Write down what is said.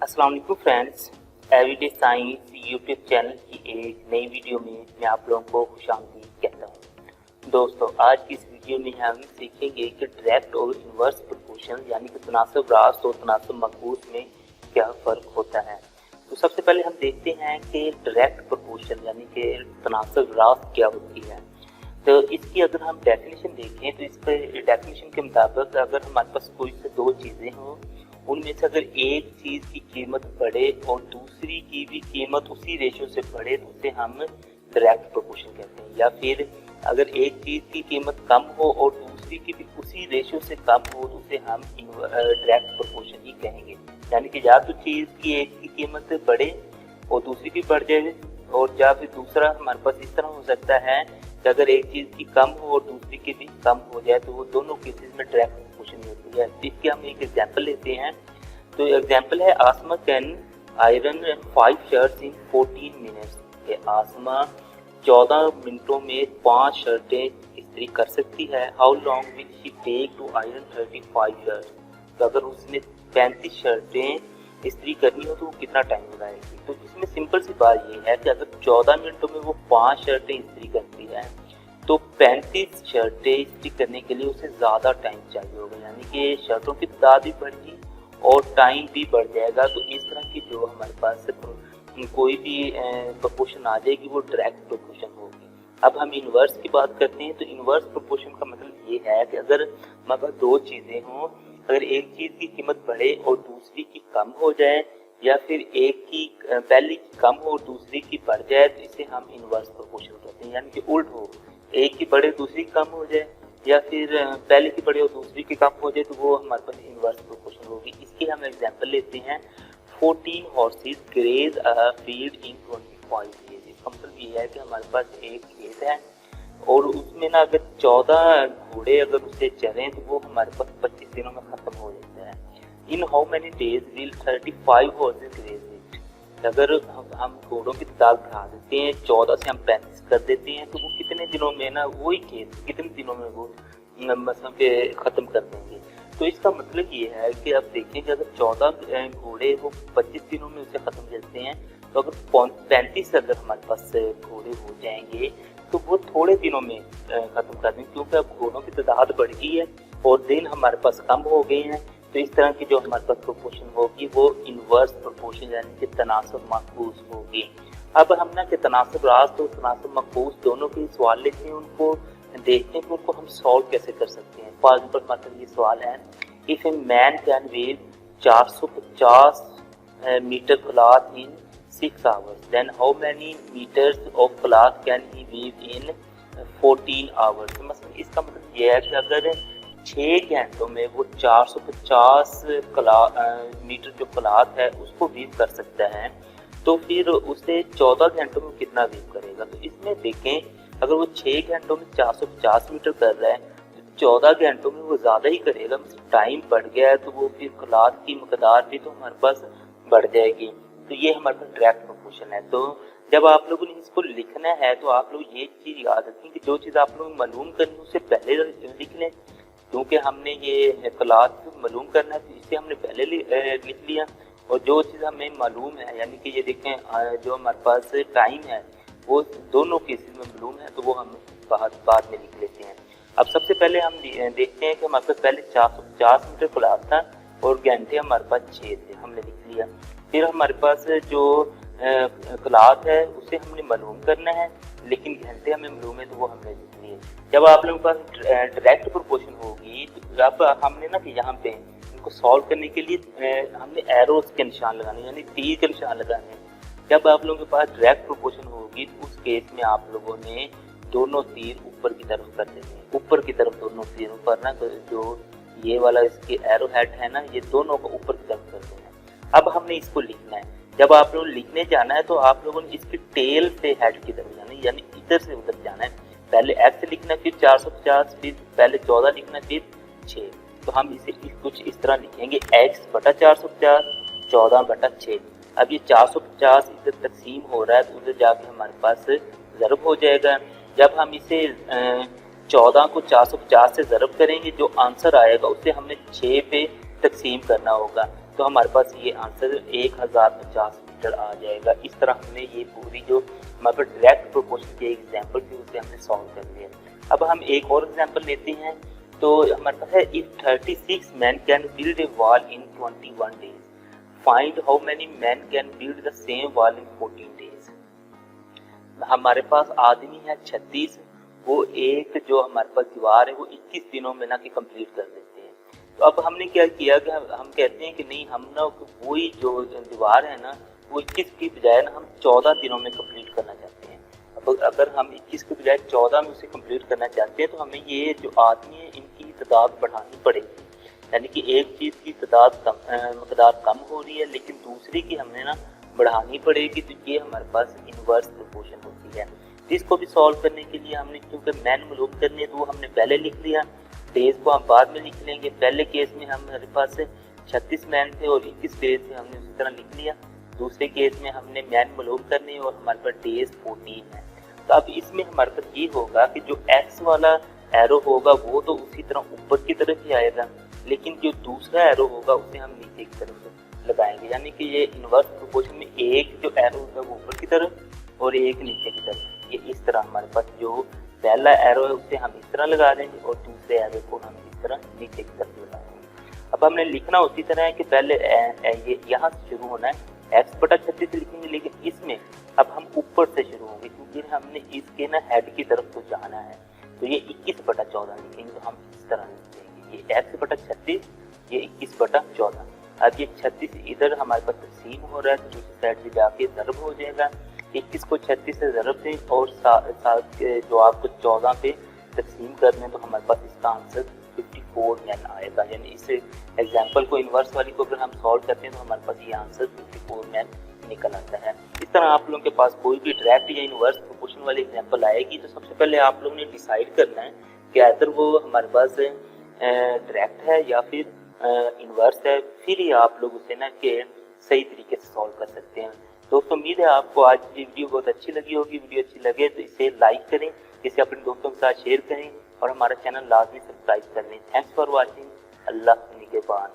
अस्सलाम वालेकुम friends, everyday science YouTube channel की एक नई वीडियो में मैं आप लोगों को खुशामदीद कहता हूँ। दोस्तों, आज की इस वीडियो में हम सीखेंगे कि डायरेक्ट और इन्वर्स प्रोपोर्शन यानी कि तनासब रास्त और तनासब मकबूस में क्या फ़र्क होता है। तो सबसे पहले हम देखते हैं कि डायरेक्ट प्रोपोर्शन यानी कि तनासब रास्त क्या होती है। तो इसकी अगर हम डेफिनेशन देखें तो इस पर डेफिनेशन के मुताबिक अगर हमारे पास कोई से दो चीज़ें हों, उनमें से अगर एक चीज़ की कीमत बढ़े और दूसरी की भी कीमत उसी रेशो से बढ़े तो उसे हम डायरेक्ट प्रोपोर्शन कहते हैं। या फिर अगर एक चीज़ की कीमत कम हो और दूसरी की भी उसी रेशो से कम हो तो उसे हम डायरेक्ट प्रोपोर्शन ही कहेंगे। यानी कि या तो चीज़ की एक की कीमत बढ़े और दूसरी की बढ़ जाए, और या फिर दूसरा हमारे पास इस तरह हो सकता है कि अगर एक चीज़ की कम हो और दूसरी की भी कम हो जाए तो वो दोनों केसेस में डायरेक्ट प्रोपोर्शन होती है। इसके हम एक एग्जांपल लेते हैं। तो एग्जांपल है Asma can iron 5 shirts in 14 minutes. Asma 14 मिनटों में 5 शर्टें इस्त्री कर सकती है। How long will she take to iron 35 shirts. तो अगर उसने 35 शर्टें इस्त्री करनी हो तो वो कितना टाइम लगाएगी। तो इसमें सिंपल सी बात ये है कि अगर 14 मिनटों में वो 5 शर्टें इस्त्री करती है तो 35 शर्टें इस्त्री करने के लिए उसे ज़्यादा टाइम चाहिए होगा। यानी कि शर्टों की तादाद भी बढ़ेगी और टाइम भी बढ़ जाएगा। तो इस तरह की जो हमारे पास कोई भी प्रोपोर्शन आ जाएगी वो डायरेक्ट प्रोपोर्शन होगी। अब हम इन्वर्स की बात करते हैं। तो इन्वर्स प्रोपोर्शन का मतलब ये है कि अगर हमारे पास दो चीज़ें हों, अगर एक चीज़ की कीमत बढ़े और दूसरी की कम हो जाए, या फिर एक की पहली की कम हो और दूसरी की बढ़ जाए तो इसे हम इन्वर्स प्रोपोर्शन कहते हैं। यानी कि उल्ट हो, एक की बढ़े दूसरी की कम हो जाए, या फिर पहले की बढ़े और दूसरी की कम हो जाए तो वो हमारे पास इन्वर्स प्रोपोर्शन होगी। इसकी हम एग्जांपल लेते हैं। 14 horses graze a field in 25 days. इसका मतलब ये है कि हमारे पास एक खेत है और उसमें ना अगर 14 घोड़े अगर उसे चलें तो वो हमारे पास 25 दिनों में खत्म हो जाता है। In how many days will 35 horses graze it. अगर हम घोड़ों की तादाद बढ़ा देते हैं, 14 से हम 35 कर देते हैं, तो वो कितने दिनों में ना वही खेत कितने दिनों में वो मतलब के खत्म कर देंगे। तो इसका मतलब ये है कि अब देखें कि अगर 14 घोड़े वो 25 दिनों में उसे खत्म करते हैं, तो अगर 35 अगर हमारे पास घोड़े हो जाएंगे तो वो थोड़े दिनों में खत्म कर देंगे, क्योंकि अब घोड़ों की तादाद बढ़ गई है और दिन हमारे पास कम हो गए हैं। तो इस तरह की जो हमारे पास प्रोपोर्शन होगी वो इन्वर्स प्रोपोर्शन यानी कि तनासब मकबूस होगी। अब हम ना कि तनासब रास्त और तनासब मकबूस दोनों के सवाल लेते हैं, उनको देखते हैं कि उनको हम सॉल्व कैसे कर सकते हैं। फॉर एग्जाम्पल मतलब ये सवाल है, if a man can weave 450 metre cloth in 6 hours, then how many metres of cloth can he weave in 14 hours. मतलब इसका मतलब ये है कि अगर 6 घंटों में वो 450 मीटर जो क्लॉथ है उसको वीव कर सकता है, तो फिर उसे 14 घंटों में कितना वीव करेगा। तो इसमें देखें, अगर वो 6 घंटों में 450 मीटर कर रहा है तो 14 घंटों में वो ज़्यादा ही करेगा। टाइम बढ़ गया है तो वो फिर क्लॉथ की मकदार भी तो हमारे पास बढ़ जाएगी। तो ये हमारे पास डायरेक्ट प्रोपोर्शन है। तो जब आप लोगों ने इसको लिखना है तो आप लोग ये चीज़ याद रखें कि जो चीज़ आप लोग मालूम करनी है उससे पहले लिख लें, क्योंकि हमने ये क्लॉथ मालूम करना है तो इसे हमने पहले लिख लिया। और जो चीज़ हमें मालूम है यानी कि ये देखें जो हमारे पास टाइम है वो दोनों केसेस में मालूम है तो वो हम बाद में लिख लेते हैं। अब सबसे पहले हम देखते हैं कि हमारे पास पहले 450 मीटर क्लॉथ था और घंटे हमारे पास 6 थे, हमने लिख लिया। फिर हमारे पास जो क्लॉथ है उसे हमने मालूम करना है, लेकिन घंटे हमें मालूम है तो वो हमने लिख लिए। जब आप लोगों के पास डायरेक्ट प्रोपोर्शन होगी तो अब हमने ना कि यहाँ पे इनको सॉल्व करने के लिए हमने एरोस के निशान लगाने यानी तीर के निशान लगाने। जब आप लोगों के पास डायरेक्ट प्रोपोर्शन होगी तो उस केस में आप लोगों ने दोनों तीर ऊपर की तरफ कर देने हैं, ऊपर की तरफ दोनों तीर ऊपर ना, तो जो ये वाला इसके एरो हेड है ना ये दोनों को ऊपर की तरफ कर देना। अब हमने इसको लिखना है। जब आप लोग लिखने जाना है तो आप लोगों ने इसकी टेल से हेड की तरफ जाना है, यानी इधर से उधर जाना है। पहले x लिखना, फिर 450, फिर पहले 14 लिखना, फिर 6। तो हम इसे कुछ इस तरह लिखेंगे, x बटा 450 14 बटा 6। अब ये 450 इधर तकसीम हो रहा है तो उधर जाके हमारे पास ज़रब हो जाएगा। जब हम इसे 14 को 450 से ज़रब करेंगे जो आंसर आएगा उसे हमने 6 पे तकसीम करना होगा। तो हमारे पास ये आंसर 1050 मीटर आ जाएगा। इस तरह हमने ये पूरी जो हमारे पास डायरेक्ट प्रोपोर्शन के एग्जाम्पल थी उसे हमने सॉल्व कर लिया। अब हम एक और एग्जाम्पल लेते हैं। तो हमारे पास है if 36 man can build a wall in 21 days, find how many man can build the same wall in 14 days. हमारे पास आदमी है 36, वो एक जो हमारे पास दीवार है वो 21 दिनों में ना कि कंप्लीट कर देते हैं। तो अब हमने क्या किया कि हम कहते हैं कि नहीं, हम ना वही जो दीवार है ना वो 21 की बजाय ना हम 14 दिनों में कंप्लीट करना चाहते हैं। अब अगर हम 21 की बजाय 14 में उसे कंप्लीट करना चाहते हैं तो हमें ये जो आदमी है इनकी तादाद बढ़ानी पड़ेगी। यानी कि एक चीज़ की मकदार कम हो रही है लेकिन दूसरी की हमने ना बढ़ानी पड़ेगी। तो ये हमारे पास इनवर्स प्रोपोर्शन होती है। इसको भी सॉल्व करने के लिए हमने क्योंकि मैन मालूम करने तो हमने पहले लिख लिया, डेज को हम बाद में लिख लेंगे। पहले केस में हमारे पास 36 मैन थे और 21 डेज थे, हमने उसी तरह लिख लिया। दूसरे केस में हमने मैन मालूम करने और हमारे पास डेज 14 है। तो अब इसमें हमारे पास ये होगा कि जो एक्स वाला एरो होगा वो तो उसी तरह ऊपर की तरफ ही आएगा, लेकिन जो दूसरा एरो होगा उसे हम नीचे की तरफ लगाएंगे। यानी कि ये इनवर्स प्रोपोर्शन में एक जो एरो होगा वो ऊपर की तरफ और एक नीचे की तरफ। ये इस तरह हमारे पास जो पहला एरो है उसे हम इस तरह लगा देंगे और दूसरे एरो को हम इस तरह नीचे की तरफ लगाएंगे। अब हमने लिखना उसी तरह है कि पहले ये यहाँ से शुरू होना है, x/36 लिखेंगे, लेकिन इसमें अब हम ऊपर से शुरू होंगे क्योंकि हमने इसके ना हेड की तरफ तो जाना है। तो ये 21/14 लिखेंगे। तो हम इस तरह लिखेंगे, ये x/36, ये 21/14। अब ये 36 इधर हमारे पास तकसीम हो रहा है तो दूसरी साइड से जाके ज़रब हो जाएगा। 21 को 36 से ज़रब दें और साथ जो आपको 14 पे तकसीम कर दें तो हमारे पास इसका आंसर 54 मैन आएगा। यानी इस एग्जाम्पल को इन्वर्स वाली को अगर हम सॉल्व करते हैं तो हमारे पास ये आंसर 54 मैन निकल आता है। इस तरह आप लोगों के पास कोई भी डायरेक्ट या इन्वर्स प्रोपोर्शन वाली एग्जाम्पल आएगी तो सबसे पहले आप लोगों ने डिसाइड करना है कि अगर वो हमारे पास डायरेक्ट है या फिर इन्वर्स है, फिर ही आप लोग उसे ना कि सही तरीके से सॉल्व कर सकते हैं। दोस्तों उम्मीद है आपको आज की वीडियो बहुत अच्छी लगी होगी। वीडियो अच्छी लगे तो इसे लाइक करें, इसे अपने दोस्तों के साथ शेयर करें और हमारा चैनल लाजमी सब्सक्राइब कर लें। Thanks for watching. अल्लाह निगहबान।